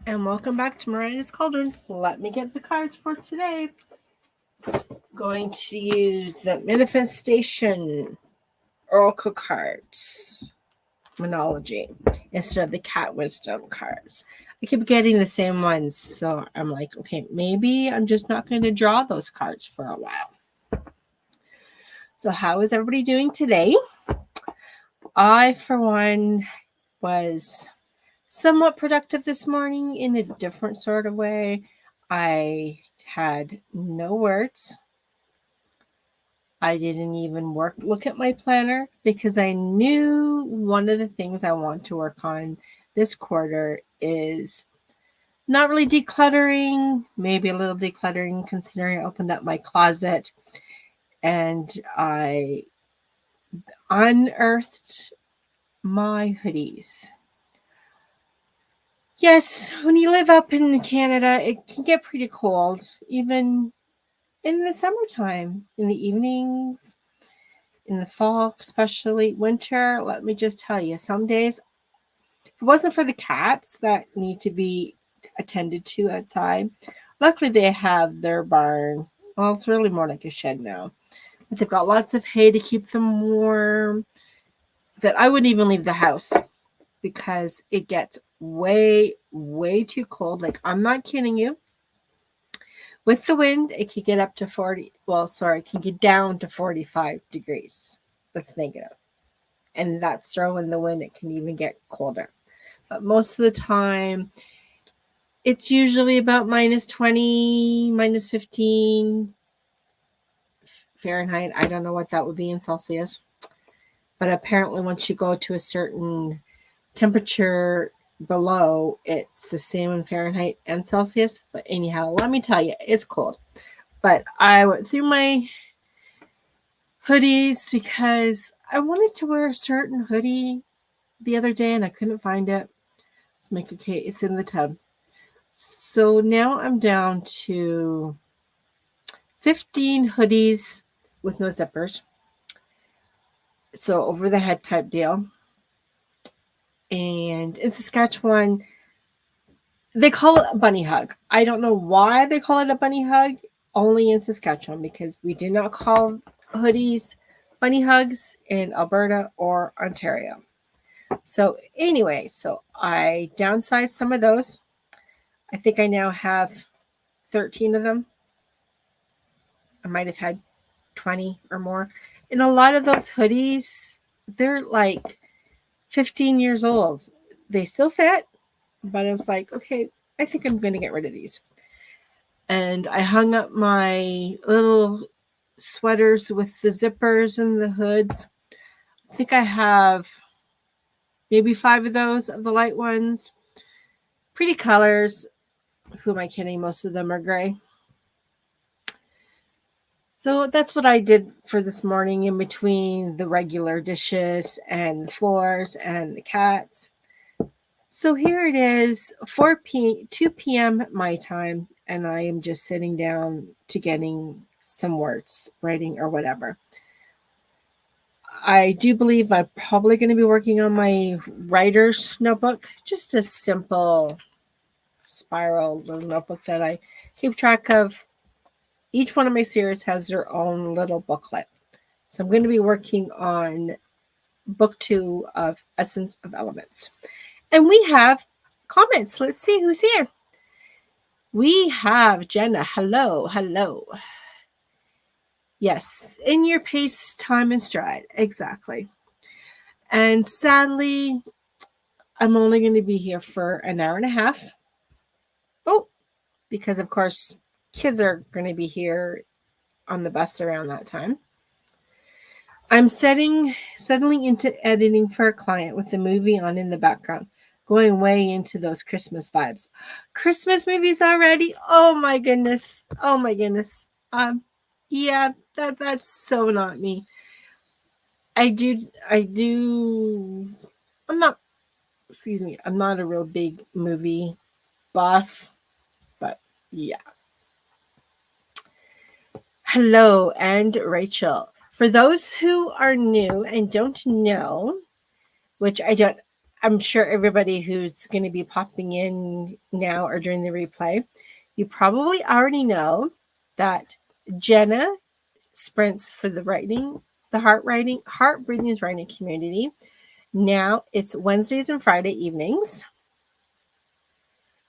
And welcome back to Miranda's Cauldron. Let me get the cards for today. Going to use the Manifestation Oracle cards, Moonology, instead of the Cat Wisdom cards. I keep getting the same ones, so I'm like, okay, maybe I'm just not going to draw those cards for a while. So how is everybody doing today? I, for one, was somewhat productive this morning in a different sort of way. I had no words. I didn't even look at my planner because I knew one of the things I want to work on this quarter is not really decluttering, maybe a little decluttering considering I opened up my closet and I unearthed my hoodies. Yes, when you live up in Canada, it can get pretty cold, even in the summertime, in the evenings, in the fall, especially winter. Let me just tell you, some days, if it wasn't for the cats that need to be attended to outside, luckily they have their barn. Well, it's really more like a shed now, but they've got lots of hay to keep them warm. That I wouldn't even leave the house because it gets way too cold. Like, I'm not kidding you. With the wind, it can get up to 40. Well, sorry, it can get down to 45 degrees. That's negative. And that's throwing the wind. It can even get colder. But most of the time, it's usually about minus 20, minus 15 Fahrenheit. I don't know what that would be in Celsius. But apparently, once you go to a certain temperature below, it's the same in Fahrenheit and Celsius. But anyhow, let me tell you, it's cold. But I went through my hoodies because I wanted to wear a certain hoodie the other day and I couldn't find it. Let's make a case. It's in the tub. So now I'm down to 15 hoodies with no zippers. So over the head type deal. And in Saskatchewan, they call it a bunny hug. I don't know why they call it a bunny hug, only in Saskatchewan, because we do not call hoodies bunny hugs in Alberta or Ontario. So anyway, so I downsized some of those. I think I now have 13 of them. I might have had 20 or more. And a lot of those hoodies, they're like 15 years old. They still fit, but I was like, okay, I think I'm going to get rid of these. And I hung up my little sweaters with the zippers and the hoods. I think I have maybe 5 of those, of the light ones. Pretty colors. Who am I kidding? Most of them are gray. So that's what I did for this morning in between the regular dishes and the floors and the cats. So here it is, 2 p.m. my time, and I am just sitting down to getting some words, writing or whatever. I do believe I'm probably going to be working on my writer's notebook, just a simple spiral little notebook that I keep track of. Each one of my series has their own little booklet. So I'm going to be working on book 2 of Essence of Elements. And we have comments. Let's see who's here. We have Jenna. Hello. Yes, in your pace, time, and stride. Exactly. And sadly, I'm only going to be here for an hour and a half. Oh, because of course, kids are going to be here on the bus around that time. I'm settling into editing for a client with the movie on in the background, going way into those Christmas vibes. Christmas movies already? Oh my goodness. Yeah, that's so not me. I'm not I'm not a real big movie buff, but yeah. Hello, and Rachel. For those who are new and don't know, which I don't, I'm sure everybody who's going to be popping in now or during the replay, you probably already know that Jenna sprints for the heart breathing is writing community. Now it's Wednesdays and Friday evenings.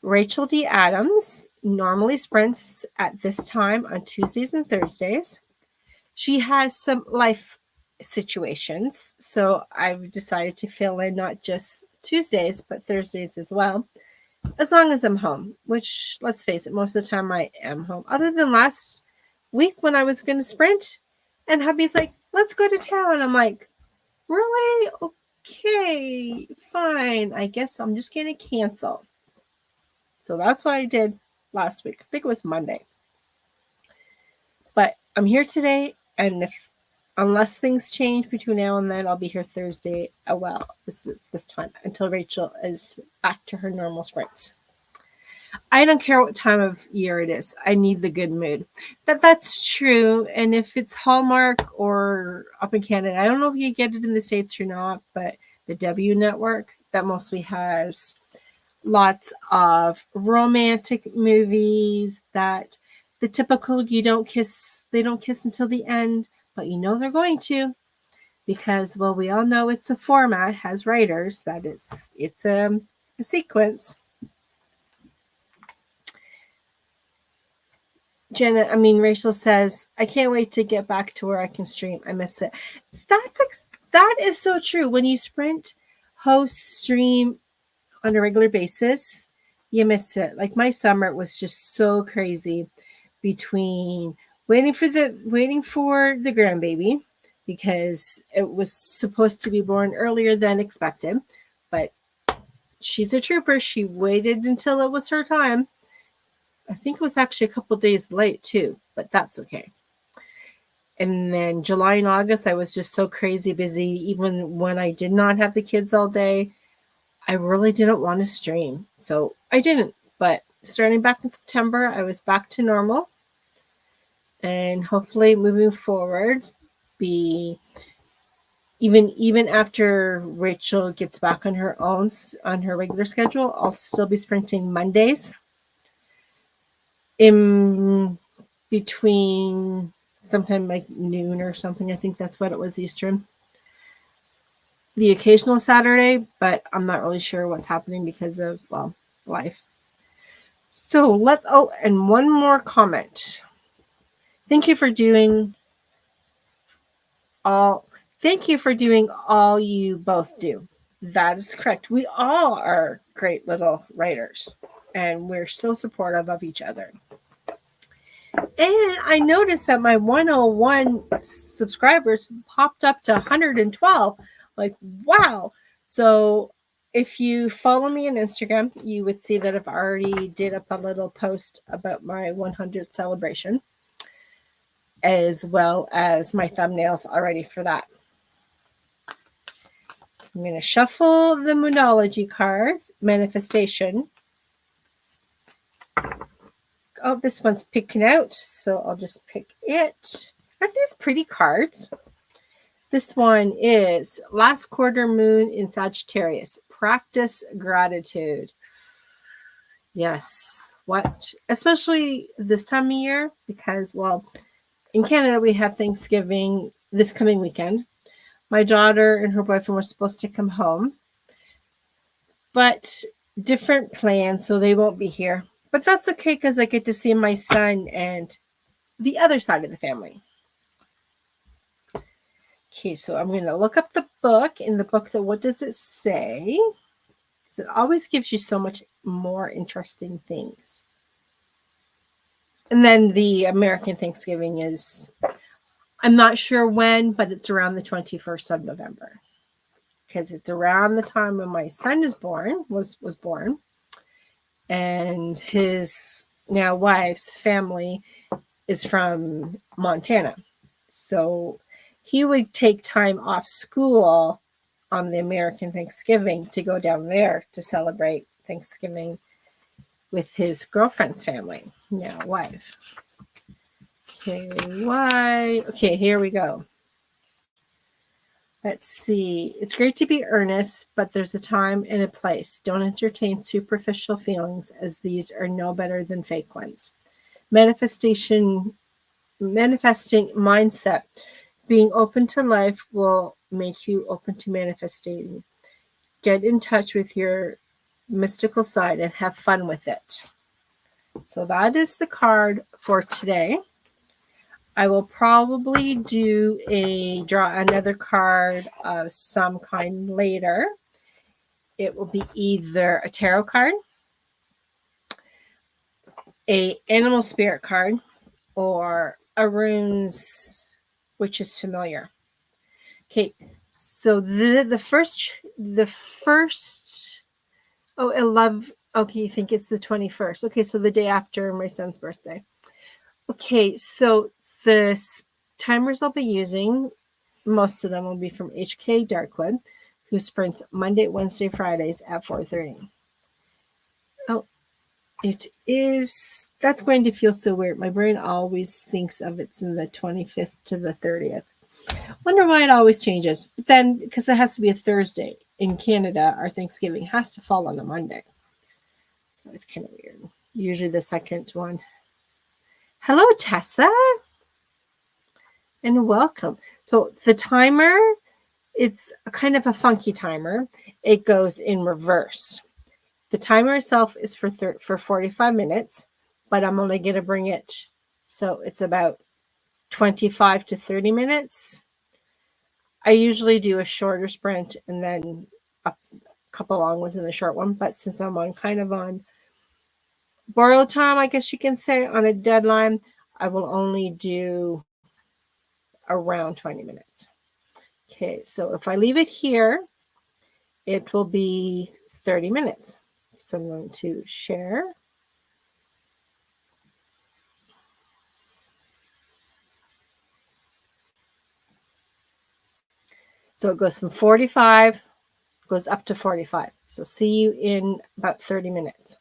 Rachel D. Adams normally sprints at this time on Tuesdays and Thursdays. She has some life situations, so I've decided to fill in not just Tuesdays, but Thursdays as well, as long as I'm home, which, let's face it, most of the time I am home. Other than last week when I was going to sprint, and hubby's like, let's go to town. I'm like, really? Okay, fine. I guess I'm just going to cancel. So that's what I did last week. I think it was Monday. But I'm here today, and unless things change between now and then, I'll be here Thursday this time until Rachel is back to her normal sprints. I don't care what time of year it is. I need the good mood. That's true. And if it's Hallmark or up in Canada, I don't know if you get it in the States or not, but the W Network, that mostly has lots of romantic movies that the typical they don't kiss until the end, but you know they're going to, because, well, we all know it's a format, has writers, that it's a sequence. Rachel says, I can't wait to get back to where I can stream. I miss it. That is so true. When you sprint, host, stream on a regular basis, you miss it. Like my summer was just so crazy between waiting for the grandbaby, because it was supposed to be born earlier than expected, but she's a trooper. She waited until it was her time. I think it was actually a couple days late too, but that's okay. And then July and August, I was just so crazy busy. Even when I did not have the kids all day, I really didn't want to stream. So I didn't. But starting back in September, I was back to normal. And hopefully moving forward, even after Rachel gets back on her regular schedule, I'll still be sprinting Mondays. In between sometime like noon or something. I think that's what it was, Eastern. The occasional Saturday, but I'm not really sure what's happening because of, well, life. So and one more comment. Thank you for doing all you both do. That is correct. We all are great little writers, and we're so supportive of each other. And I noticed that my 101 subscribers popped up to 112. Like, wow. So if you follow me on Instagram, you would see that I've already did up a little post about my 100th celebration, as well as my thumbnails already for that. I'm going to shuffle the Moonology cards, Manifestation. Oh, this one's picking out, so I'll just pick it. I have these pretty cards. This one is Last Quarter Moon in Sagittarius. Practice gratitude. Yes. What? Especially this time of year, because, well, in Canada, we have Thanksgiving this coming weekend. My daughter and her boyfriend were supposed to come home, but different plans, so they won't be here. But that's okay, because I get to see my son and the other side of the family. Okay, so I'm going to look up the book. In the book, what does it say? Because it always gives you so much more interesting things. And then the American Thanksgiving is, I'm not sure when, but it's around the 21st of November. Because it's around the time when my son was born. And his now wife's family is from Montana. So he would take time off school on the American Thanksgiving to go down there to celebrate Thanksgiving with his girlfriend's family, now wife. Okay, here we go. Let's see. It's great to be earnest, but there's a time and a place. Don't entertain superficial feelings, as these are no better than fake ones. Manifesting mindset. Being open to life will make you open to manifesting. Get in touch with your mystical side and have fun with it. So that is the card for today. I will probably draw another card of some kind later. It will be either a tarot card, a animal spirit card, or a runes, which is familiar. Okay, so the first oh, I love. Okay, I think it's the 21st. Okay, so the day after my son's birthday. Okay, so the timers I'll be using, most of them will be from HK Darkwood, who sprints Monday, Wednesday, Fridays at 4:30. Oh, that's going to feel so weird. My brain always thinks of it's in the 25th to the 30th. Wonder why it always changes. But then, because it has to be a Thursday. In Canada, our Thanksgiving has to fall on a Monday. So it's kind of weird. Usually the second one. Hello, Tessa. And welcome. So the timer, it's a kind of a funky timer. It goes in reverse. The timer itself is for 45 minutes, but I'm only going to bring it so it's about 25 to 30 minutes. I usually do a shorter sprint and then a couple long ones in the short one, but since I'm on borrowed time, I guess you can say, on a deadline, I will only do around 20 minutes. Okay, so if I leave it here, it will be 30 minutes. So I'm going to share. So it goes from 45, goes up to 45. So see you in about 30 minutes.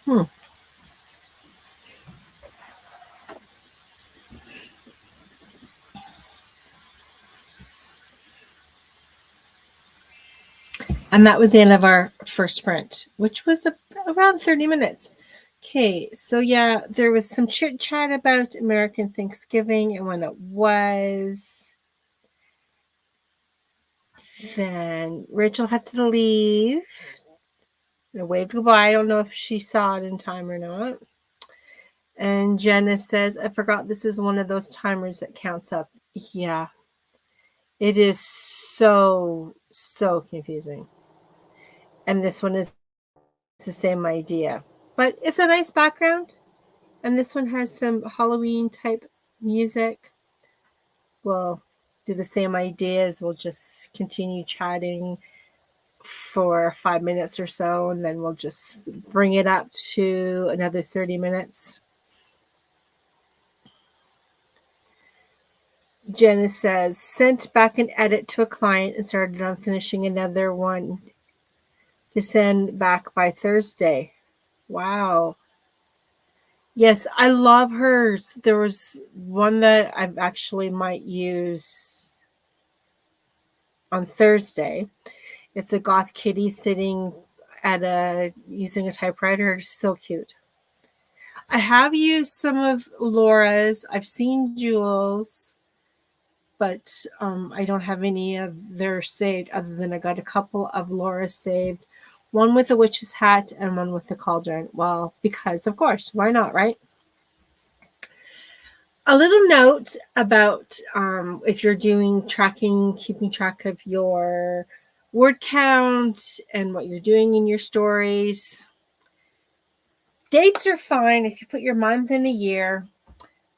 Hmm. And that was the end of our first sprint, which was around 30 minutes. Okay, so yeah, there was some chit chat about American Thanksgiving and when it was. Then Rachel had to leave. I waved goodbye. I don't know if she saw it in time or not. And Jenna says, I forgot this is one of those timers that counts up. Yeah, it is so confusing. And this one is the same idea. But it's a nice background. And this one has some Halloween type music. We'll do the same ideas. We'll just continue chatting for 5 minutes or so, and then we'll just bring it up to another 30 minutes. Jenna says, sent back an edit to a client and started on finishing another one to send back by Thursday. Wow. Yes, I love hers. There was one that I actually might use on Thursday. It's a goth kitty sitting at using a typewriter. It's so cute. I have used some of Laura's. I've seen Jules, but I don't have any of theirs saved other than I got a couple of Laura's saved. One with the witch's hat and one with the cauldron. Well, because of course, why not, right? A little note about if you're doing tracking, keeping track of your word count and what you're doing in your stories. Dates are fine if you put your month and a year,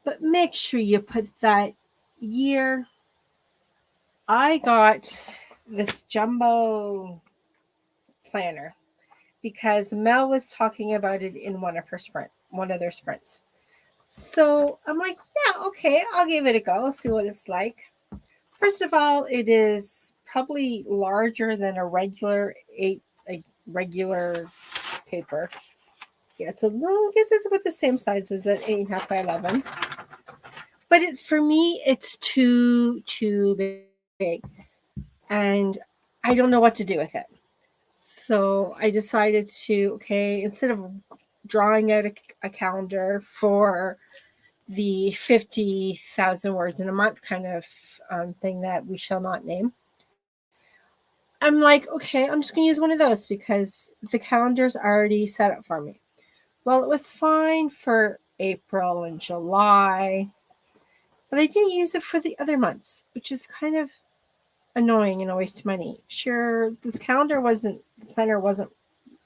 but make sure you put that year. I got this jumbo planner because Mel was talking about it in one of their sprints. So I'm like, yeah, okay, I'll give it a go. I'll see what it's like. First of all, it is probably larger than a regular regular paper. Yeah, it's I guess it's about the same size as an 8.5 by 11. But it's for me, it's too big, and I don't know what to do with it. So I decided to instead of drawing out a calendar for the 50,000 words in a month kind of thing that we shall not name. I'm like, okay, I'm just going to use one of those because the calendar's already set up for me. Well, it was fine for April and July, but I didn't use it for the other months, which is kind of annoying and a waste of money. Sure, this planner wasn't,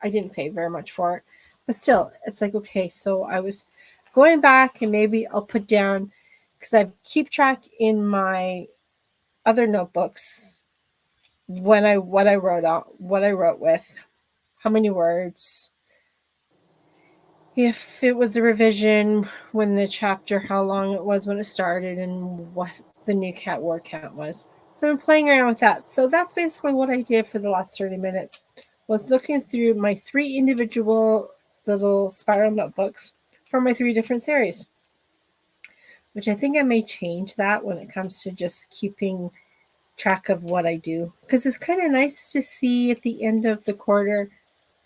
I didn't pay very much for it, but still, it's like, okay, so I was going back and maybe I'll put down, because I keep track in my other notebooks what I wrote with, how many words, if it was a revision, when the chapter, how long it was when it started, and what the new word count was. So I'm playing around with that. So that's basically what I did for the last 30 minutes. Was looking through my 3 individual little spiral notebooks for my 3 different series, which I think I may change that when it comes to just keeping track of what I do, because it's kind of nice to see at the end of the quarter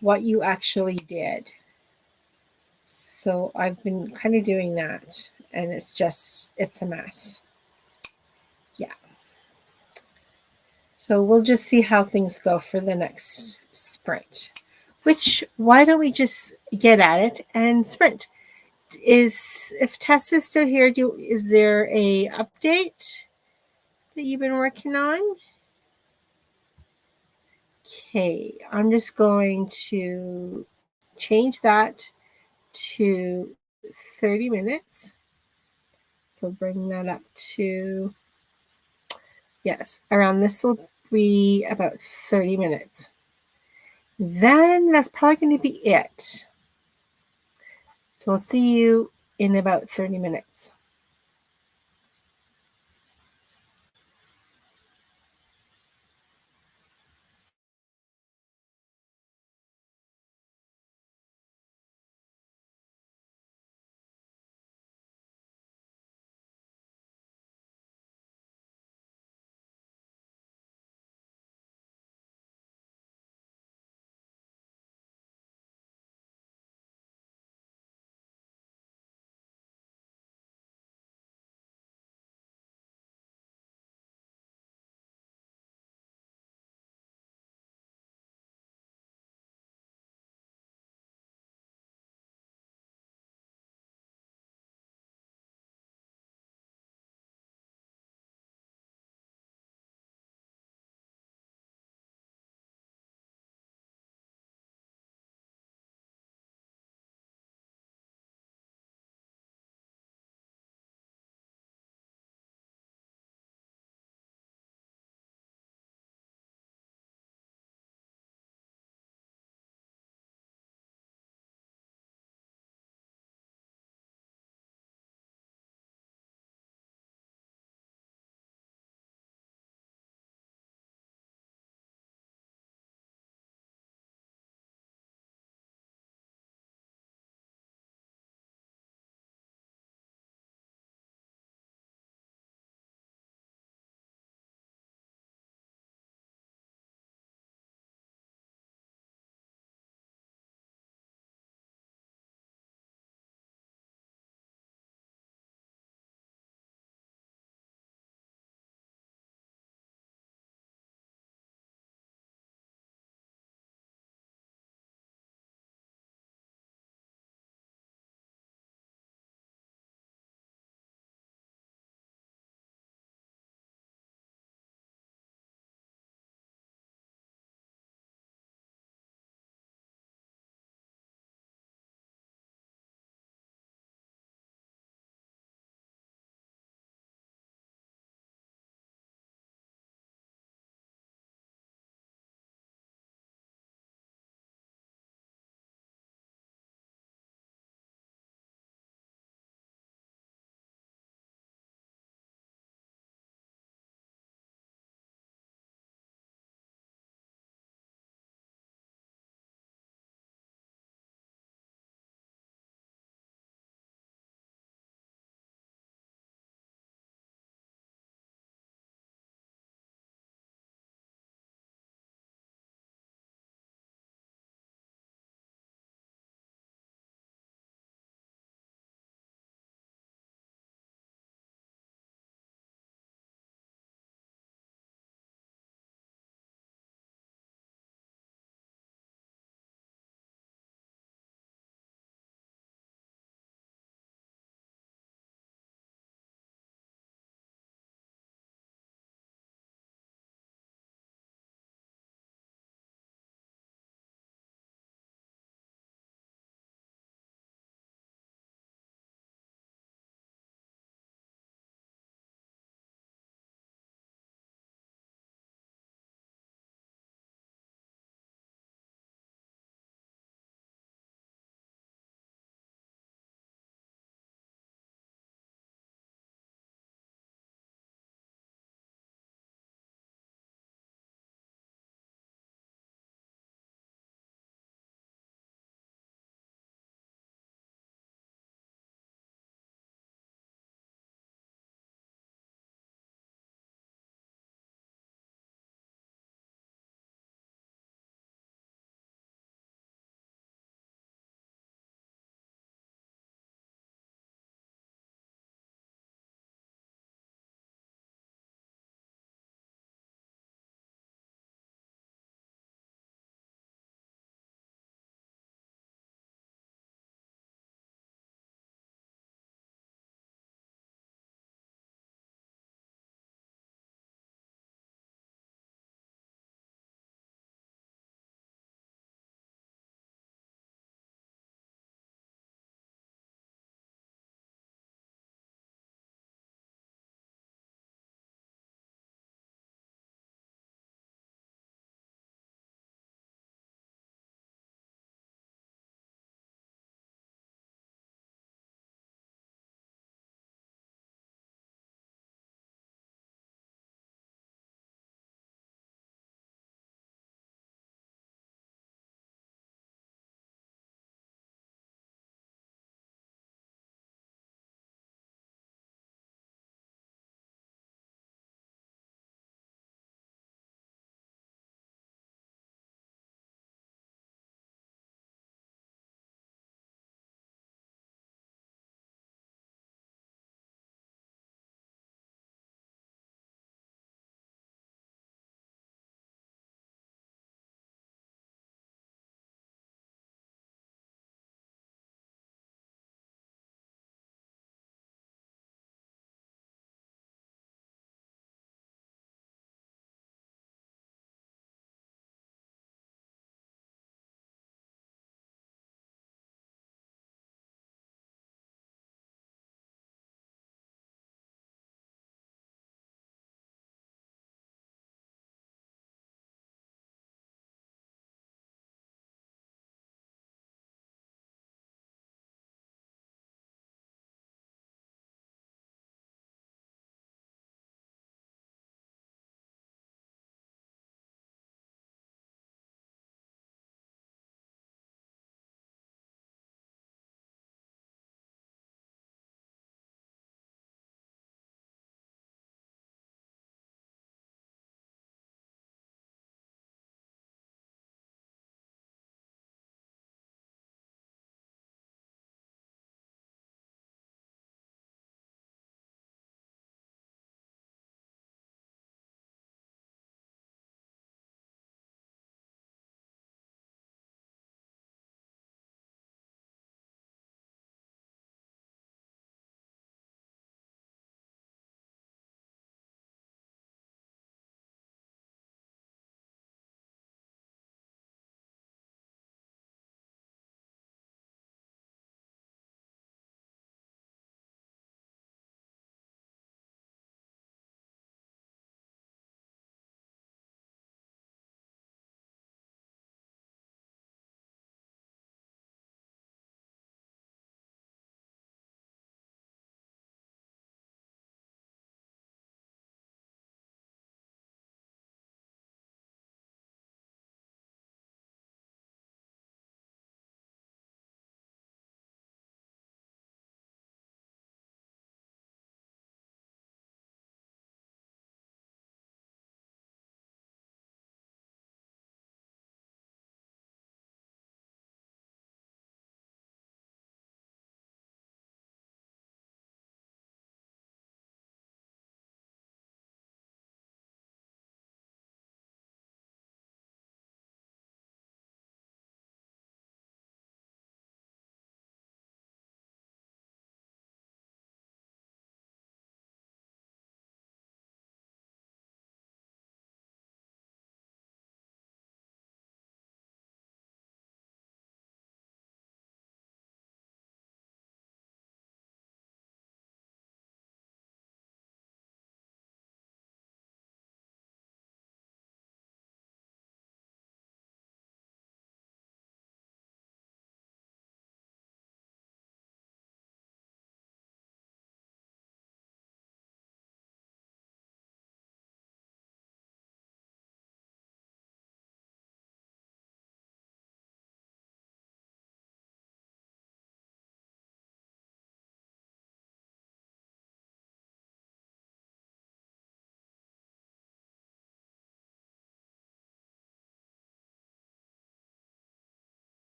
what you actually did. So I've been kind of doing that, and it's a mess. Yeah. So we'll just see how things go for the next sprint. Why don't we just get at it and sprint? If Tess is still here, is there a update that you've been working on? Okay, I'm just going to change that to 30 minutes. So bring that up to, yes, around this will be about 30 minutes. Then that's probably going to be it. So I'll see you in about 30 minutes.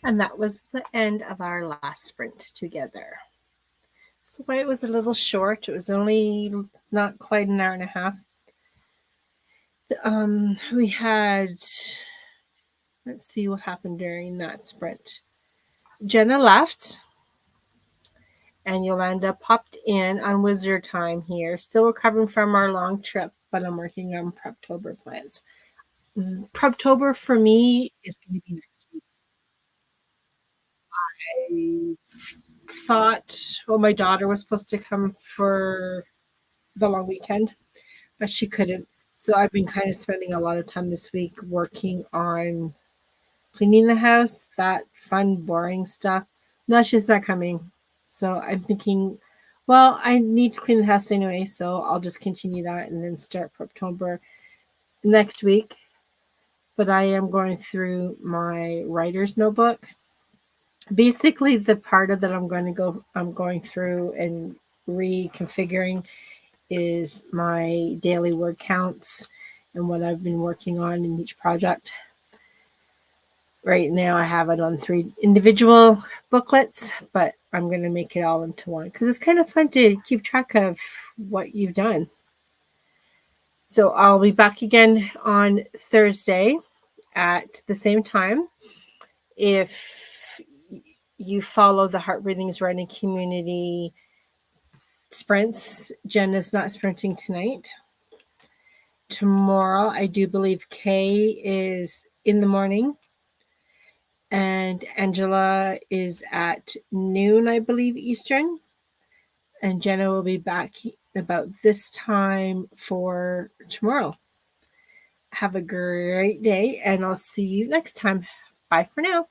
And that was the end of our last sprint together. So it was a little short. It was only not quite an hour and a half. We had, let's see what happened during that sprint. Jenna left, and Yolanda popped in on wizard time here. Still recovering from our long trip, but I'm working on Preptober plans. Preptober for me is going to be next week. I thought, well, my daughter was supposed to come for the long weekend, but she couldn't. So I've been kind of spending a lot of time this week working on cleaning the house, that fun, boring stuff. No, she's not coming. So I'm thinking, well, I need to clean the house anyway, so I'll just continue that and then start Preptober next week. But I am going through my writer's notebook. Basically, the part of that I'm going through and reconfiguring is my daily word counts and what I've been working on in each project. Right now I have it on 3 individual booklets, but I'm going to make it all into one because it's kind of fun to keep track of what you've done. So I'll be back again on Thursday at the same time. If you follow the Heart Breathings Writing Community sprints, Jenna's not sprinting tonight. Tomorrow, I do believe Kay is in the morning. And Angela is at noon, I believe, Eastern. And Jenna will be back about this time for tomorrow. Have a great day, and I'll see you next time. Bye for now.